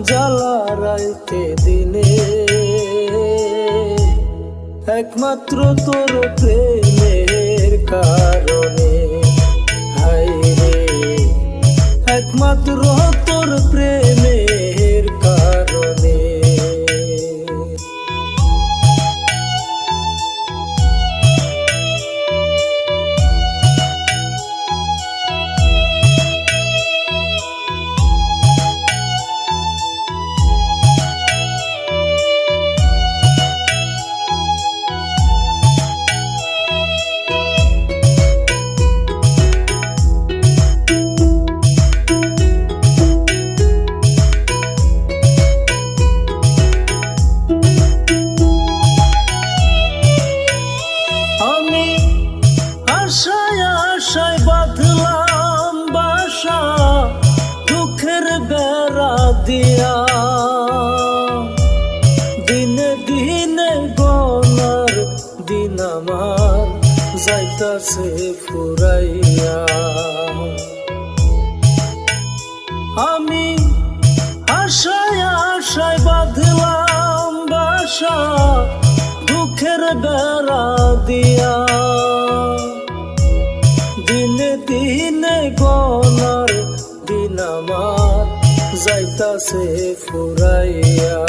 জ্বালা রাইতে দিনে, একমাত্র তোর প্রেমের কারণে। হায়রে একমাত্র তোর প্রেমের কারণে। আশায় আশায় বাঁধলাম বাসা দুঃখের বেড়া দিয়া, দিনে দিনে গনার দিন আমার যাইতাছে ফুরাইয়া। আমি আশায় আশায় বাঁধলাম বাসা দুঃখের বেড়া দিয়া, দিনে দিনে গনার দিন আমার যাইতাছে ফুরাইয়া।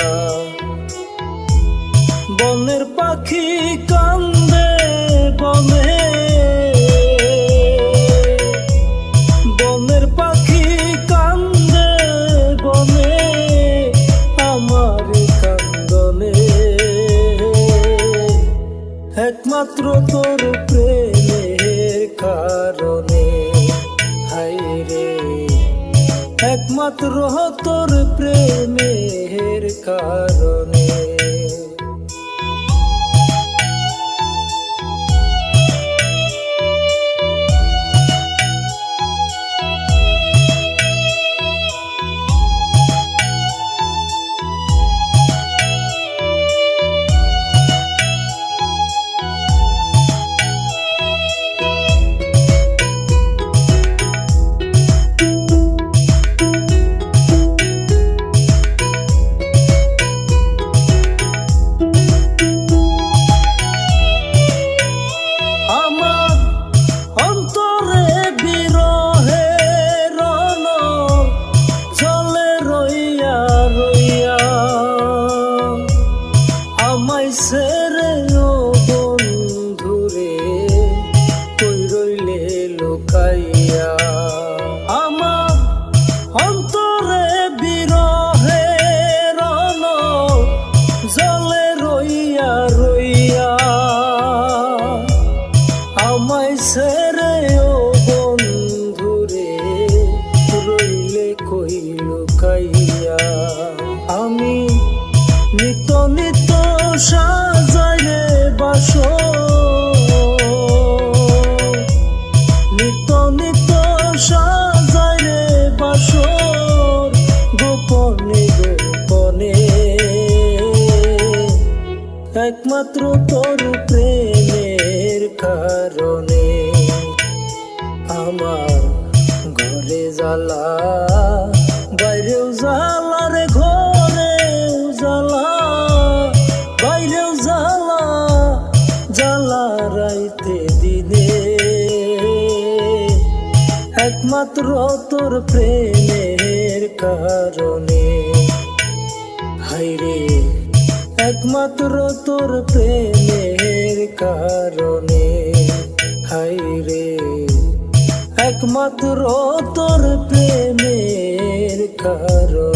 বনের পাখি কান্দে বনে, বনের পাখি কান্দে বনে আমার কান্দনে, একমাত্র তোর প্রেমের কারণে। হায়রে একমাত্র তোর প্রেমের কারণে। সেরে ও বন্ধুরে কই রইলে লুকাইয়া, আমার অন্তরে বিরহে রণ জলে রইয়া রইয়া। আমায় সেরে ও বন্ধুরে রইলে কই লুকাইয়া। আমি নিত নিত সাজাইলে বাসো, নিত নিত সাজাইলে বাসো গোপনে গোপনে, একমাত্র তোর প্রেমের কারণে। আমার ঘরে জ্বালা বাইরেও জ্বালা রে, ঘরেও জ্বালা বাইরেও জ্বালা, জ্বালা রাইতে দিনে, একমাত্র তোর প্রেমের কারণে। হায়রে একমাত্র তোর প্রেমের কারণে। হায়রে একমাত্র তোর প্রেমের কারণে।